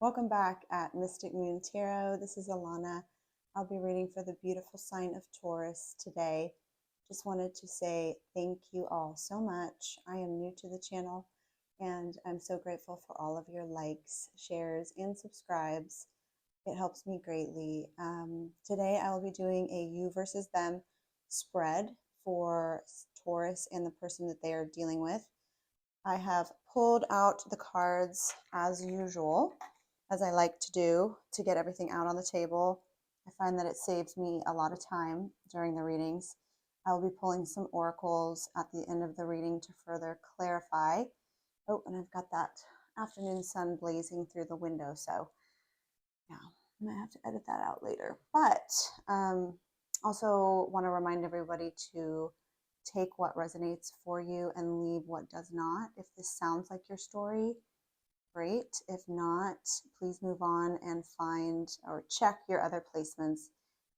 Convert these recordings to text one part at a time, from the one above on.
Welcome back at Mystic Moon Tarot. This is Alana. I'll be reading for the beautiful sign of Taurus today. Just wanted to say thank you all so much. I am new to the channel and I'm so grateful for all of your likes, shares, and subscribes. It helps me greatly. Today I will be doing a you versus them spread for Taurus and the person that they are dealing with. I have pulled out the cards as usual, as I like to do, to get everything out on the table. I find that it saves me a lot of time during the readings. I will be pulling some oracles at the end of the reading to further clarify. Oh, and I've got that afternoon sun blazing through the window, so yeah, I might have to edit that out later. But also want to remind everybody to take what resonates for you and leave what does not. If this sounds like your story, great. If not, please move on and find or check your other placements.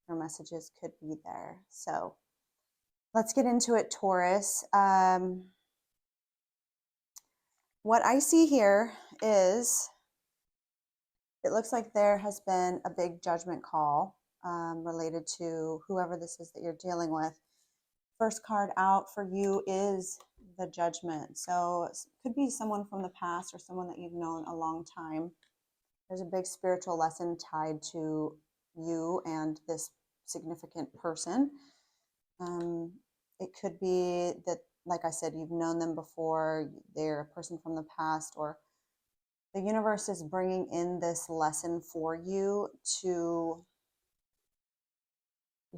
Your messages could be there. So let's get into it, Taurus. What I see here is it looks like there has been a big judgment call related to whoever this is that you're dealing with. First card out for you is the Judgment. So it could be someone from the past or someone that you've known a long time. There's a big spiritual lesson tied to you and this significant person. It could be that, like I said, you've known them before, they're a person from the past, or the universe is bringing in this lesson for you to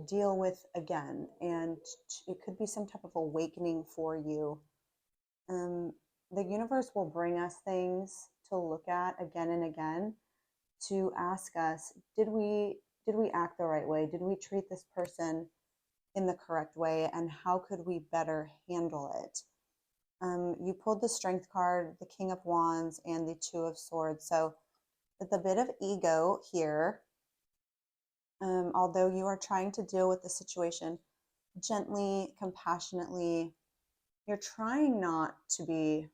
deal with again, and it could be some type of awakening for you. The universe will bring us things to look at again and again to ask us, did we act the right way? Did we treat this person in the correct way? And how could we better handle it? You pulled the Strength card, the King of Wands, and the Two of Swords. So with a bit of ego here, although you are trying to deal with the situation gently, compassionately, you're trying not to be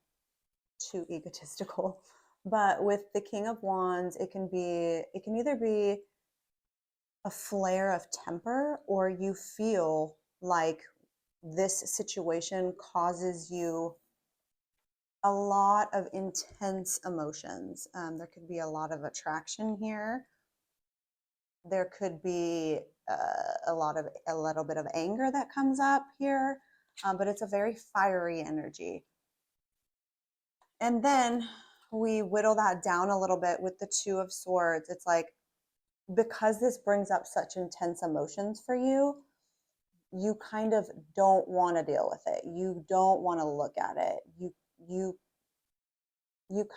too egotistical. But with the King of Wands, it can either be a flare of temper, or you feel like this situation causes you a lot of intense emotions. There could be a lot of attraction here. There could be a little bit of anger that comes up here, but it's a very fiery energy. And then we whittle that down a little bit with the Two of Swords. It's like, because this brings up such intense emotions for you, you kind of don't want to deal with it. You don't want to look at it. You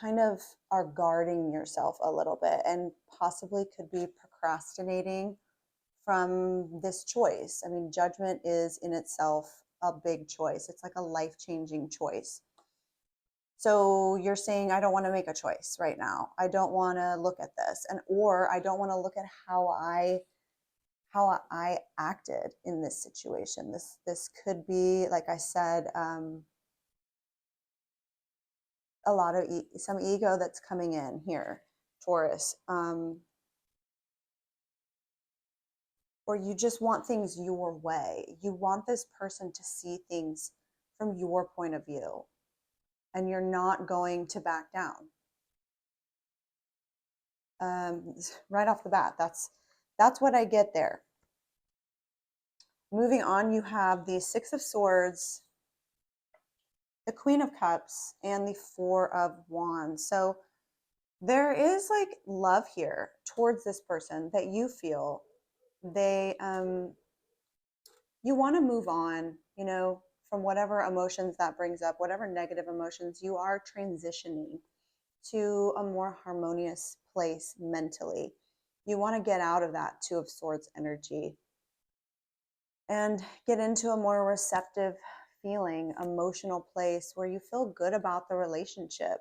kind of are guarding yourself a little bit, and possibly could be procrastinating from this choice. I mean, judgment is in itself a big choice. It's like a life-changing choice. So you're saying, I don't want to make a choice right now. I don't want to look at this, or I don't want to look at how I acted in this situation. This could be, like I said, a lot of some ego that's coming in here, Taurus. Or you just want things your way. You want this person to see things from your point of view, and you're not going to back down. Right off the bat, that's what I get there. Moving on, you have the Six of Swords, the Queen of Cups, and the Four of Wands. So there is like love here towards this person that you feel. They you want to move on, you know, from whatever emotions that brings up, whatever negative emotions. You are transitioning to a more harmonious place mentally. You want to get out of that Two of Swords energy and get into a more receptive feeling, emotional place where you feel good about the relationship.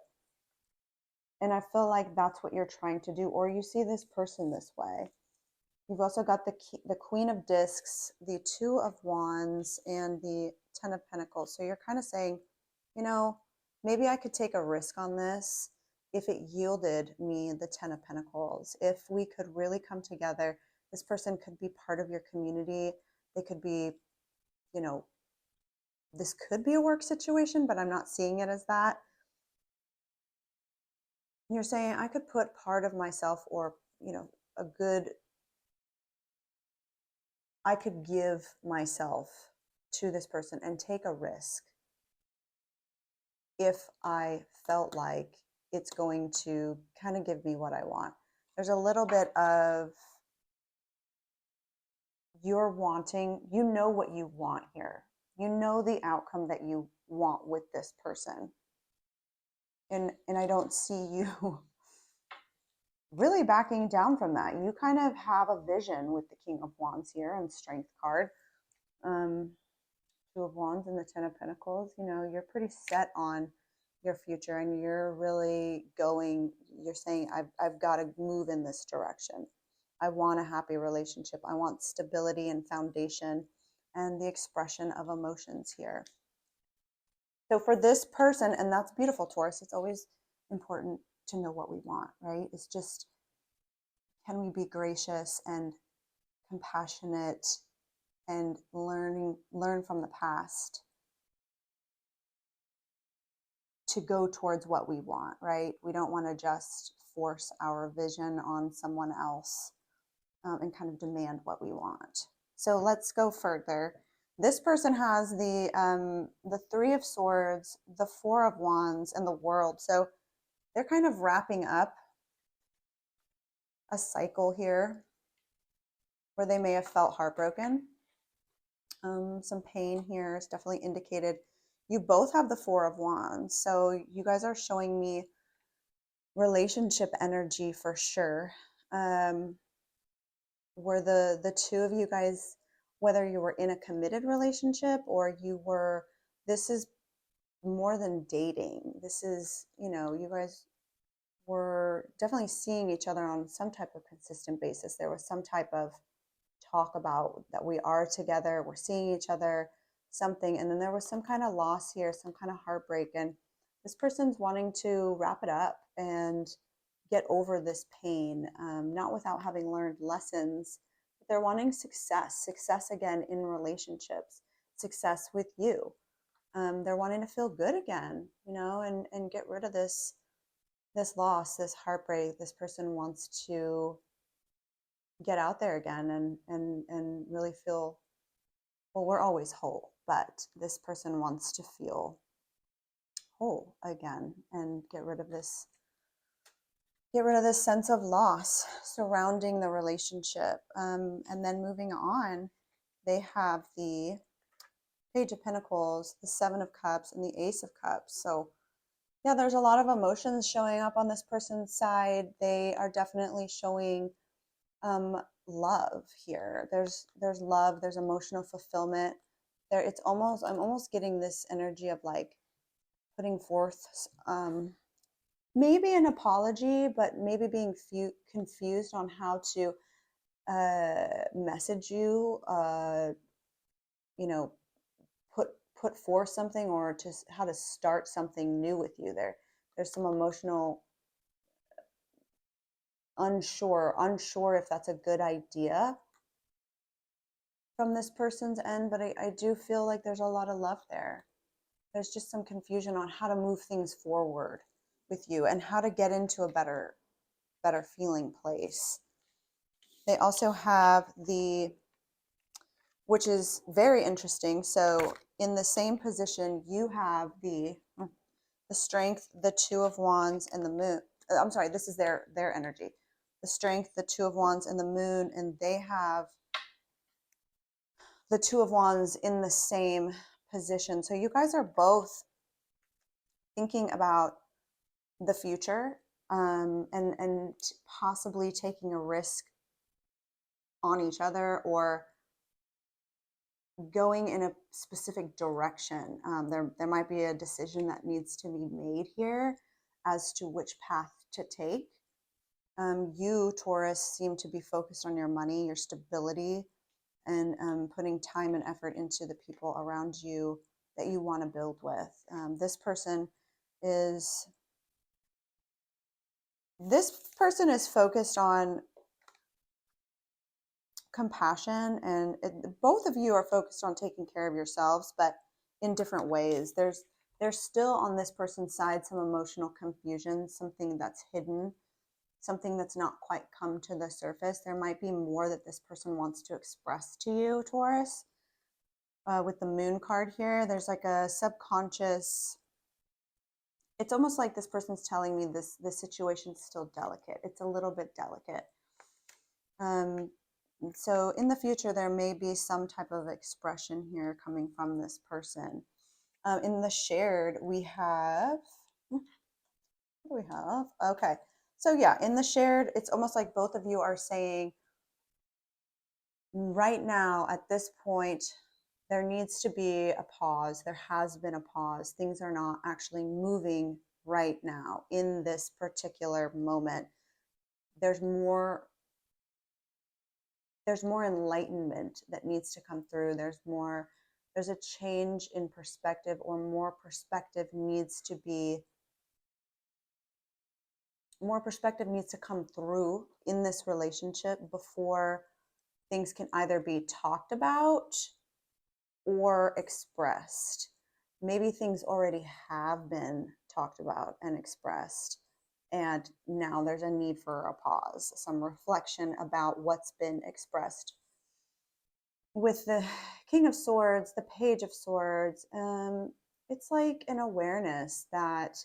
And I feel like that's what you're trying to do, or you see this person this way. You've also got the Queen of Discs, the Two of Wands, and the Ten of Pentacles. So you're kind of saying, you know, maybe I could take a risk on this. if it yielded me the 10 of Pentacles, if we could really come together. This person could be part of your community. They could be, you know, this could be a work situation, but I'm not seeing it as that. You're saying I could put part of myself, or, you know, I could give myself to this person and take a risk if I felt like it's going to kind of give me what I want. There's a little bit of you're wanting, you know what you want here. You know the outcome that you want with this person. And I don't see you really backing down from that. You kind of have a vision with the King of Wands here and Strength card. Two of Wands and the 10 of Pentacles. You know, you're pretty set on your future, and you're really going, you're saying, I've got to move in this direction. I want a happy relationship. I want stability and foundation and the expression of emotions here. So for this person, and that's beautiful, Taurus, it's always important to know what we want, right? It's just, can we be gracious and compassionate and learn from the past to go towards what we want, right? We don't want to just force our vision on someone else and kind of demand what we want. So let's go further. This person has the Three of Swords, the Four of Wands, and the World. So they're kind of wrapping up a cycle here where they may have felt heartbroken. Some pain here is definitely indicated. You both have the Four of Wands, so you guys are showing me relationship energy for sure. Were the two of you guys, whether you were in a committed relationship or you were, this is more than dating. This is, you know, you guys were definitely seeing each other on some type of consistent basis. There was some type of talk about that we are together, we're seeing each other, something, and then there was some kind of loss here, some kind of heartbreak, and this person's wanting to wrap it up and get over this pain, not without having learned lessons, but they're wanting success again in relationships, success with you. They're wanting to feel good again, you know, and get rid of this loss, this heartbreak. This person wants to get out there again and really feel, well, we're always whole, but this person wants to feel whole again and get rid of this sense of loss surrounding the relationship. And then moving on, they have the Page of Pentacles, the Seven of Cups, and the Ace of Cups. So yeah, there's a lot of emotions showing up on this person's side. They are definitely showing love here. There's love, there's emotional fulfillment. There, it's almost, I'm almost getting this energy of like putting forth maybe an apology, but maybe being confused on how to message you, you know, put forth something, or to how to start something new with you. There's some emotional unsure if that's a good idea from this person's end, but I do feel like there's a lot of love there. There's just some confusion on how to move things forward with you and how to get into a better feeling place. They also have the, which is very interesting. So in the same position, you have the Strength, the Two of Wands, and the Moon. I'm sorry, this is their energy. The Strength, the Two of Wands, and the Moon, and they have the Two of Wands in the same position. So you guys are both thinking about the future, and possibly taking a risk on each other, or going in a specific direction. There might be a decision that needs to be made here as to which path to take. You, Taurus, seem to be focused on your money, your stability, and putting time and effort into the people around you that you want to build with. This person is This person is focused on compassion, and both of you are focused on taking care of yourselves, but in different ways. There's still on this person's side some emotional confusion, something that's hidden, something that's not quite come to the surface. There might be more that this person wants to express to you, Taurus. With the moon card here, there's like a subconscious, it's almost like this person's telling me this situation's still delicate. It's a little bit delicate. So in the future, there may be some type of expression here coming from this person. In the shared, we have, what do we have? Okay. So yeah, in the shared, it's almost like both of you are saying, right now, at this point, there needs to be a pause. There has been a pause. Things are not actually moving right now in this particular moment. There's more enlightenment that needs to come through. There's a change in perspective, or more perspective needs to come through in this relationship before things can either be talked about or expressed. Maybe things already have been talked about and expressed, and now there's a need for a pause, some reflection about what's been expressed. With the King of Swords, the Page of Swords, it's like an awareness that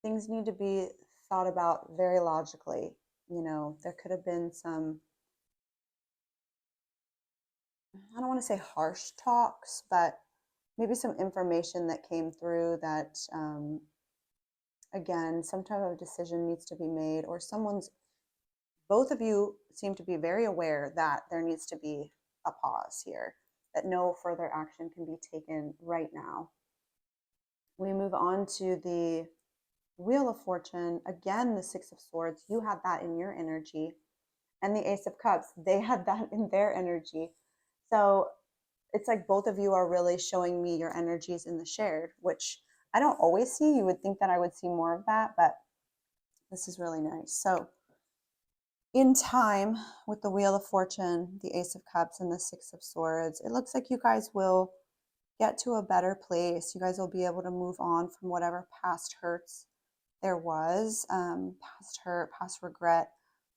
things need to be thought about very logically. You know, there could have been some, I don't want to say harsh talks, but maybe some information that came through that, again, some type of decision needs to be made, or both of you seem to be very aware that there needs to be a pause here, that no further action can be taken right now. We move on to the Wheel of Fortune. Again, the Six of Swords, you had that in your energy. And the Ace of Cups, they had that in their energy. So it's like both of you are really showing me your energies in the shared, which I don't always see. You would think that I would see more of that, but this is really nice. So in time, with the Wheel of Fortune, the Ace of Cups, and the Six of Swords, it looks like you guys will get to a better place. You guys will be able to move on from whatever past hurts there was, past hurt, past regret.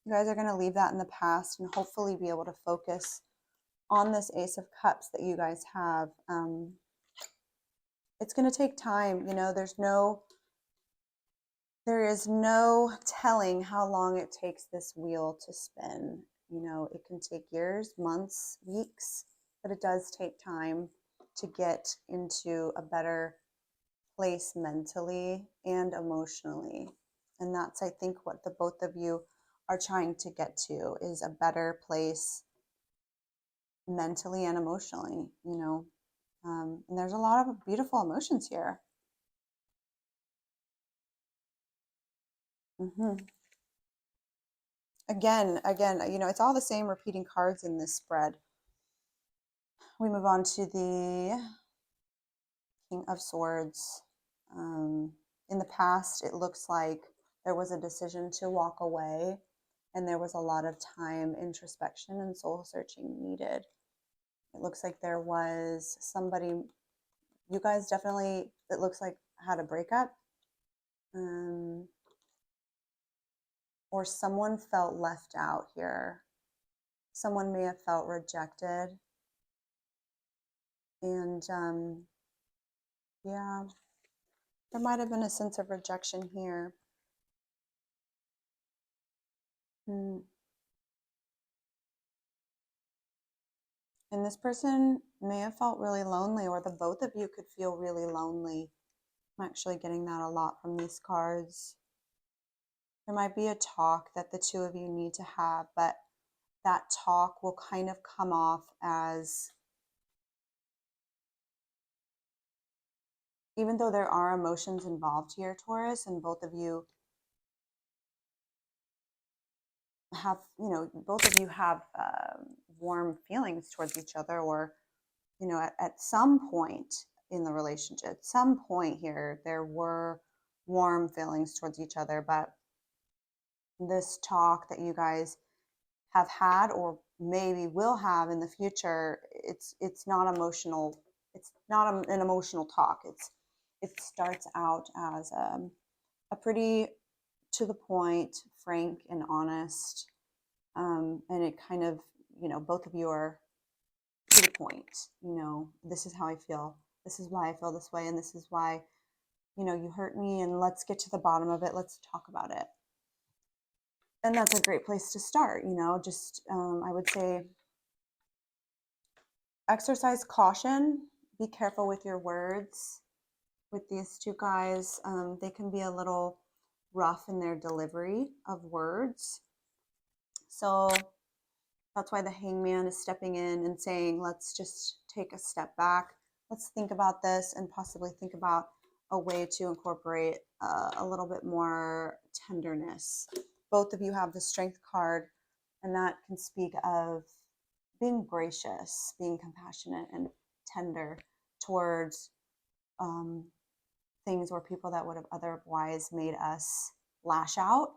You guys are going to leave that in the past and hopefully be able to focus on this Ace of Cups that you guys have. It's going to take time. You know, there is no telling how long it takes this wheel to spin. You know, it can take years, months, weeks, but it does take time to get into a better place mentally and emotionally. And that's, I think, what the both of you are trying to get to, is a better place mentally and emotionally, you know. And there's a lot of beautiful emotions here. Again, you know, it's all the same repeating cards in this spread. We move on to the King of Swords. In the past, it looks like there was a decision to walk away, and there was a lot of time, introspection, and soul searching needed. It looks like there was somebody, you guys definitely, it looks like, had a breakup. Or someone felt left out here. Someone may have felt rejected. And yeah, there might have been a sense of rejection here. And this person may have felt really lonely, or the both of you could feel really lonely. I'm actually getting that a lot from these cards. There might be a talk that the two of you need to have, but that talk will kind of come off as, even though there are emotions involved here, Taurus, and both of you have, you know, both of you have warm feelings towards each other, or, you know, at some point in the relationship, at some point here, there were warm feelings towards each other. But this talk that you guys have had or maybe will have in the future, it's not emotional. It's not an emotional talk. It starts out as a pretty to the point, frank and honest, and it kind of, both of you are to the point. This is how I feel. This is why I feel this way, and this is why, you hurt me, and let's get to the bottom of it. Let's talk about it. And that's a great place to start. Just I would say exercise caution. Be careful with your words with these two guys. They can be a little rough in their delivery of words. So that's why the hangman is stepping in and saying, let's just take a step back. Let's think about this and possibly think about a way to incorporate a little bit more tenderness. Both of you have the strength card, and that can speak of being gracious, being compassionate and tender towards things or people that would have otherwise made us lash out.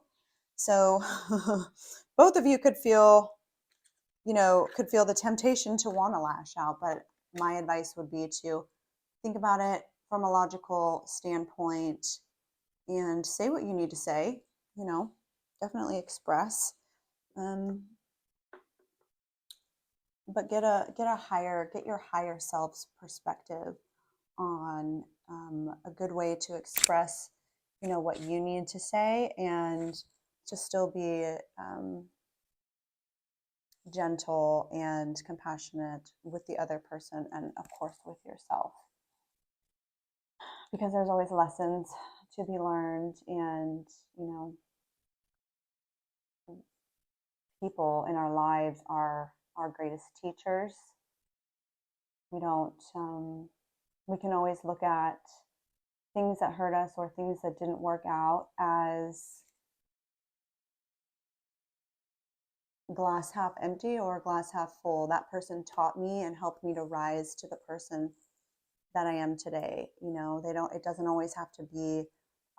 So both of you could feel the temptation to want to lash out, but my advice would be to think about it from a logical standpoint and say what you need to say. Definitely express, but get your higher self's perspective on a good way to express, what you need to say, and to still be gentle and compassionate with the other person, and of course with yourself, because there's always lessons to be learned. And people in our lives are our greatest teachers. We can always look at things that hurt us or things that didn't work out as glass half empty or glass half full. That person taught me and helped me to rise to the person that I am today. It doesn't always have to be,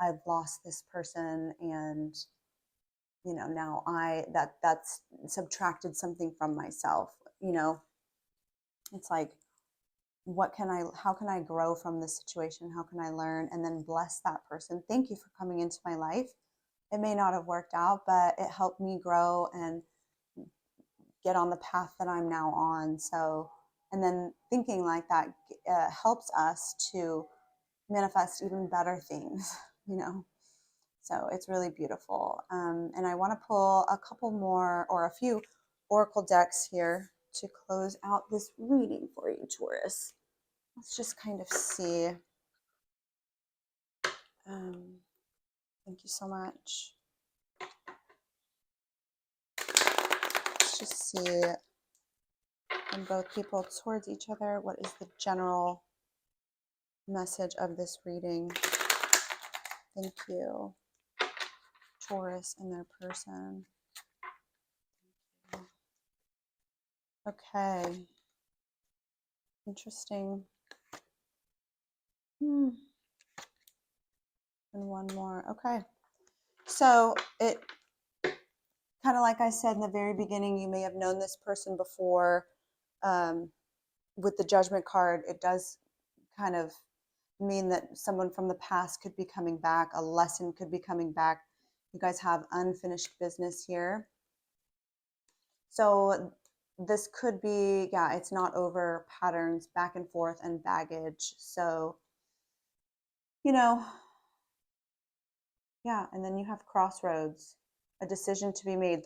I've lost this person and now that's subtracted something from myself. It's like, how can I grow from this situation? How can I learn and then bless that person? Thank you for coming into my life. It may not have worked out, but it helped me grow and get on the path that I'm now on. So, and then thinking like that helps us to manifest even better things, So it's really beautiful. And I want to pull a couple more or a few oracle decks here to close out this reading for you, Taurus. Let's just kind of see. Thank you so much. Let's just see from both people towards each other, what is the general message of this reading? Thank you, Taurus and their person. Okay. Interesting. And one more. Okay. So it kind of, like I said in the very beginning, you may have known this person before. With the Judgment card, it does kind of mean that someone from the past could be coming back. A lesson could be coming back. You guys have unfinished business here. So this could be, it's not over, patterns, back and forth, and baggage. So, and then you have crossroads, a decision to be made.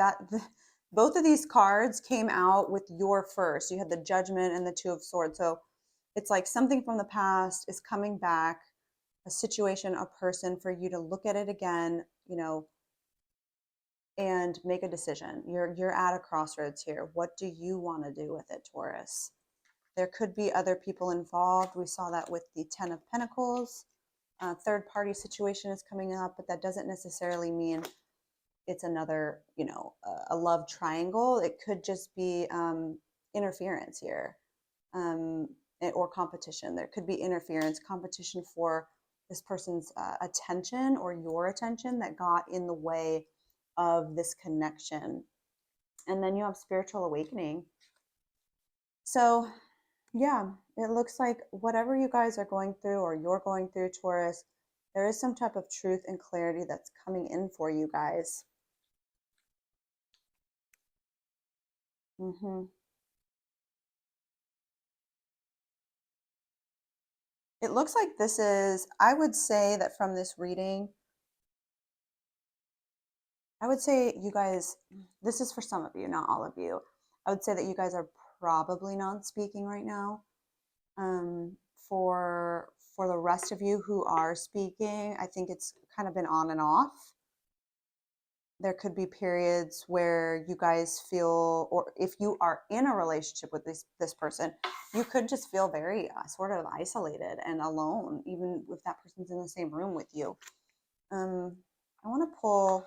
Both of these cards came out with your first. You had the Judgment and the Two of Swords. So it's like something from the past is coming back, a situation, a person, for you to look at it again, and make a decision. You're at a crossroads here. What do you want to do with it, Taurus? There could be other people involved. We saw that with the Ten of Pentacles. Third party situation is coming up, but that doesn't necessarily mean it's another, a love triangle. It could just be interference here, or competition. There could be interference, competition for this person's attention or your attention that got in the way of this connection. And then you have spiritual awakening. So yeah, it looks like whatever you guys are going through or you're going through, Taurus, there is some type of truth and clarity that's coming in for you guys. It looks like this is, I would say that from this reading, I would say you guys, this is for some of you, not all of you. I would say that you guys are probably not speaking right now. For the rest of you who are speaking, I think it's kind of been on and off. There could be periods where you guys feel, or if you are in a relationship with this person, you could just feel very sort of isolated and alone, even if that person's in the same room with you. I want to pull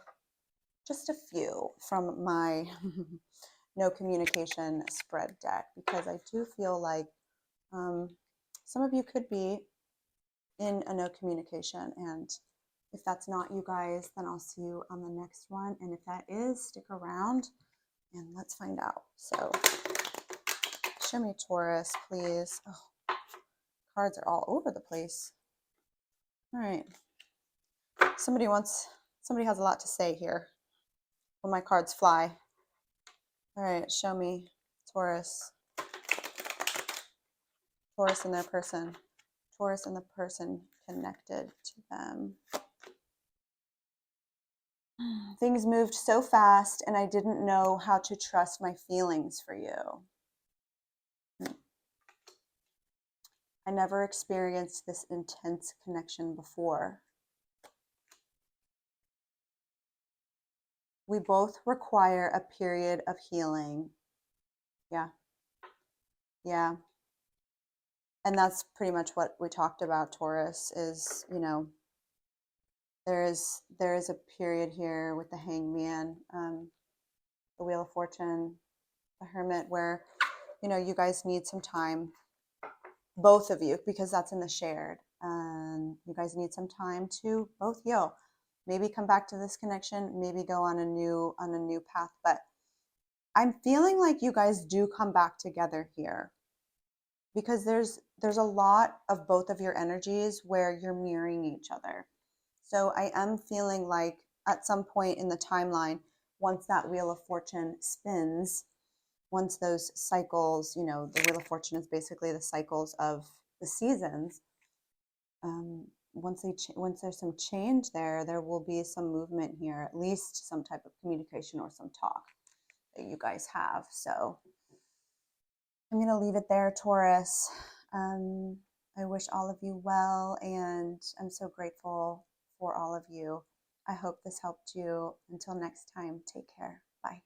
just a few from my no communication spread deck, because I do feel like some of you could be in a no communication, and if that's not you guys, then I'll see you on the next one. And if that is, stick around and let's find out. So show me, Taurus, please. Oh, cards are all over the place. All right. Somebody has a lot to say here when my cards fly. All right, show me, Taurus. Taurus and their person. Taurus and the person connected to them. Things moved so fast and I didn't know how to trust my feelings for you. I never experienced this intense connection before. We both require a period of healing. Yeah. Yeah. And that's pretty much what we talked about, Taurus, is, you know, there is a period here with the Hangman, the Wheel of Fortune, the Hermit, where, you know, you guys need some time, both of you, because that's in the shared. And you guys need some time to both heal. Maybe come back to this connection, maybe go on a new path. But I'm feeling like you guys do come back together here, because there's a lot of both of your energies where you're mirroring each other. So I am feeling like at some point in the timeline, once that Wheel of Fortune spins, once those cycles, you know, the Wheel of Fortune is basically the cycles of the seasons. Once there's some change there will be some movement here, at least some type of communication or some talk that you guys have. So I'm going to leave it there, Taurus. I wish all of you well, and I'm so grateful for all of you. I hope this helped you. Until next time, take care. Bye.